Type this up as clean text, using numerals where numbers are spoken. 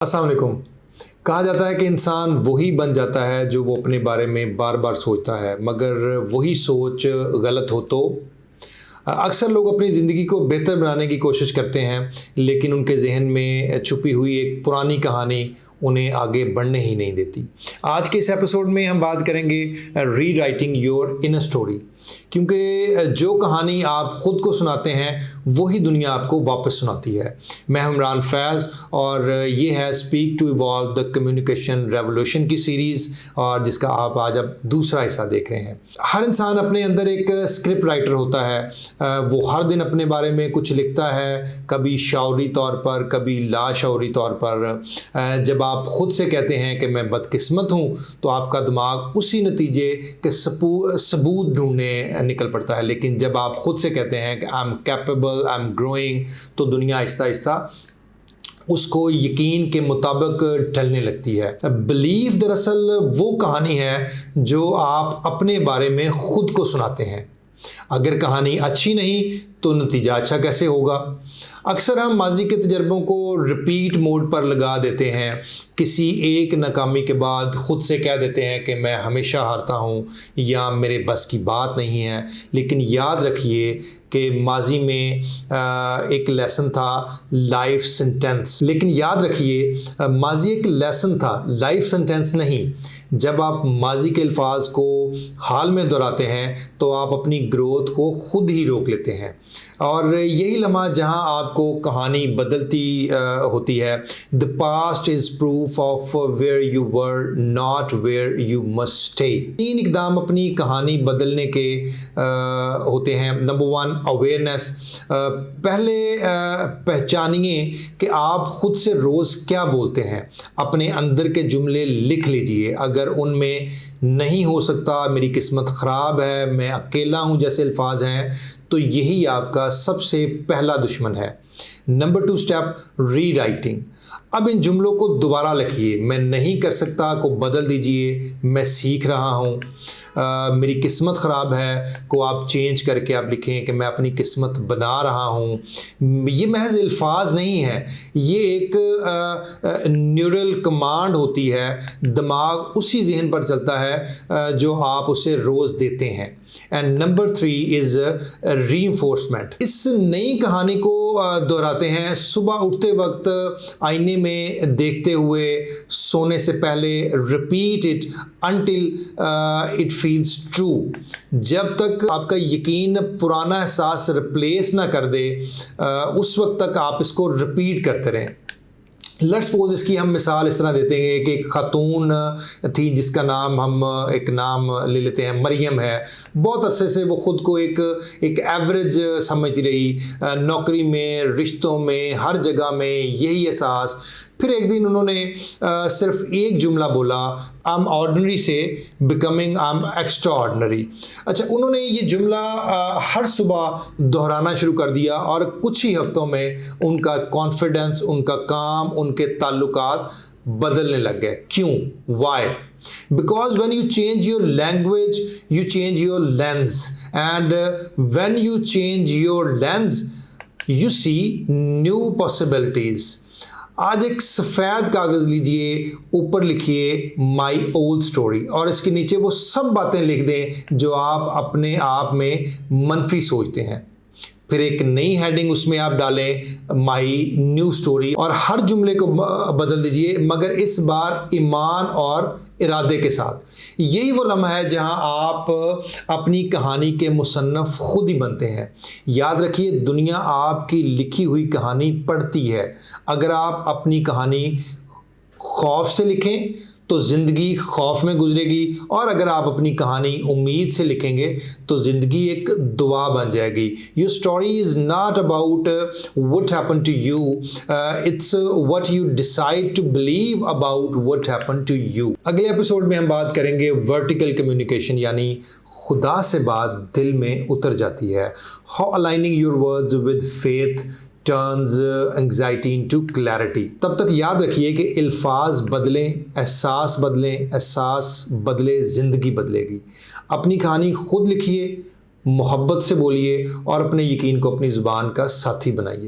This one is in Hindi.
अस्सलाम वालेकुम। कहा जाता है कि इंसान वही बन जाता है जो वो अपने बारे में बार बार सोचता है, मगर वही सोच गलत हो तो अक्सर लोग अपनी ज़िंदगी को बेहतर बनाने की कोशिश करते हैं, लेकिन उनके जहन में छुपी हुई एक पुरानी कहानी उन्हें आगे बढ़ने ही नहीं देती। आज के इस एपिसोड में हम बात करेंगे री राइटिंग योर इनर स्टोरी, क्योंकि जो कहानी आप ख़ुद को सुनाते हैं वही दुनिया आपको वापस सुनाती है। मैं हूं इमरान फैज़ और ये है speak to evolve the communication revolution की सीरीज़, और जिसका आप आज अब दूसरा हिस्सा देख रहे हैं। हर इंसान अपने अंदर एक स्क्रिप्ट राइटर होता है। वो हर दिन अपने बारे में कुछ लिखता है, कभी शऊरी तौर पर, कभी लाशऊरी तौर पर। जब आप ख़ुद से कहते हैं कि मैं बदकिस्मत हूँ, तो आपका दिमाग उसी नतीजे के सबूत ढूंढने निकल पड़ता है। लेकिन जब आप खुद से कहते हैं कि I am capable, I am growing, तो दुनिया आहिस्ता आहिस्ता उसको यकीन के मुताबिक ढलने लगती है। बिलीव दरअसल वो कहानी है जो आप अपने बारे में खुद को सुनाते हैं। अगर कहानी अच्छी नहीं तो नतीजा अच्छा कैसे होगा। अक्सर हम माजी के तजर्बों को रिपीट मोड पर लगा देते हैं। किसी एक नाकामी के बाद ख़ुद से कह देते हैं कि मैं हमेशा हारता हूँ या मेरे बस की बात नहीं है। लेकिन याद रखिए कि माजी में एक लेसन था, लाइफ सेंटेंस। लेकिन याद रखिए माजी एक लेसन था, लाइफ सेंटेंस नहीं। जब आप माजी के अल्फाज को हाल में दोहराते हैं तो आप अपनी ग्रोथ को खुद ही रोक लेते हैं, और यही लम्हा जहां आपको कहानी बदलती होती है। The past is proof of where you were, not where you must stay. 3 इकदाम अपनी कहानी बदलने के होते हैं। Number 1, awareness. पहले पहचानिए कि आप खुद से रोज़ क्या बोलते हैं। अपने अंदर के जुमले लिख लीजिए। अगर उनमें नहीं हो सकता मेरी किस्मत ख़राब है, मैं अकेला हूँ जैसे अल्फाज हैं, तो यही आपका सबसे पहला दुश्मन है। नंबर 2 स्टेप, री राइटिंग। अब इन जुमलों को दोबारा लिखिए। मैं नहीं कर सकता को बदल दीजिए, मैं सीख रहा हूँ। मेरी किस्मत ख़राब है को आप चेंज करके आप लिखें कि मैं अपनी किस्मत बना रहा हूँ। ये महज अल्फाज नहीं है, ये एक न्यूरल कमांड होती है। दिमाग उसी जहन पर चलता है जो आप उसे रोज़ देते हैं। And number 3 is reinforcement. इस नई कहानी को दोहराते हैं सुबह उठते वक्त, आईने में देखते हुए, सोने से पहले। Repeat it until it feels true. जब तक आपका यकीन पुराना एहसास रिप्लेस ना कर दे, उस वक्त तक आप इसको रिपीट करते रहें। लेट्स सपोज इसकी हम मिसाल इस तरह देते हैं कि एक खातून थी जिसका नाम हम एक नाम ले लेते हैं, मरियम है। बहुत अरसे से वो ख़ुद को एक एवरेज समझती रही, नौकरी में, रिश्तों में, हर जगह में यही एहसास। फिर एक दिन उन्होंने सिर्फ एक जुमला बोला, आई एम ऑर्डनरी से becoming I am extra ordinary. अच्छा, उन्होंने ये जुमला हर सुबह दोहराना शुरू कर दिया, और कुछ ही हफ्तों में उनका कॉन्फिडेंस, उनका काम, उनके ताल्लुकात बदलने लग गए। क्यों? Y? Because when you change your language, you change your lens, and when you change your lens, you see new possibilities. आज एक सफ़ेद कागज़ लीजिए, ऊपर लिखिए माई ओल्ड स्टोरी, और इसके नीचे वो सब बातें लिख दें जो आप अपने आप में मनफी सोचते हैं। फिर एक नई हेडिंग उसमें आप डालें, माई न्यू स्टोरी, और हर जुमले को बदल दीजिए, मगर इस बार ईमान और इरादे के साथ। यही वो लम्हा है जहां आप अपनी कहानी के मुसन्नफ़ खुद ही बनते हैं। याद रखिए, दुनिया आपकी लिखी हुई कहानी पढ़ती है। अगर आप अपनी कहानी खौफ से लिखें तो ज़िंदगी खौफ में गुजरेगी, और अगर आप अपनी कहानी उम्मीद से लिखेंगे तो ज़िंदगी एक दुआ बन जाएगी। Your story is not about what happen to you, it's what you decide to believe about what happen to you. अगले एपिसोड में हम बात करेंगे वर्टिकल कम्युनिकेशन, यानी खुदा से बात दिल में उतर जाती है। How aligning your words with faith turns anxiety into clarity. तब तक याद रखिए कि अल्फाज बदलें, एहसास बदलें, एहसास बदले, ज़िंदगी बदलेगी। अपनी कहानी खुद लिखिए, मोहब्बत से बोलिए, और अपने यकीन को अपनी ज़ुबान का साथी बनाइए।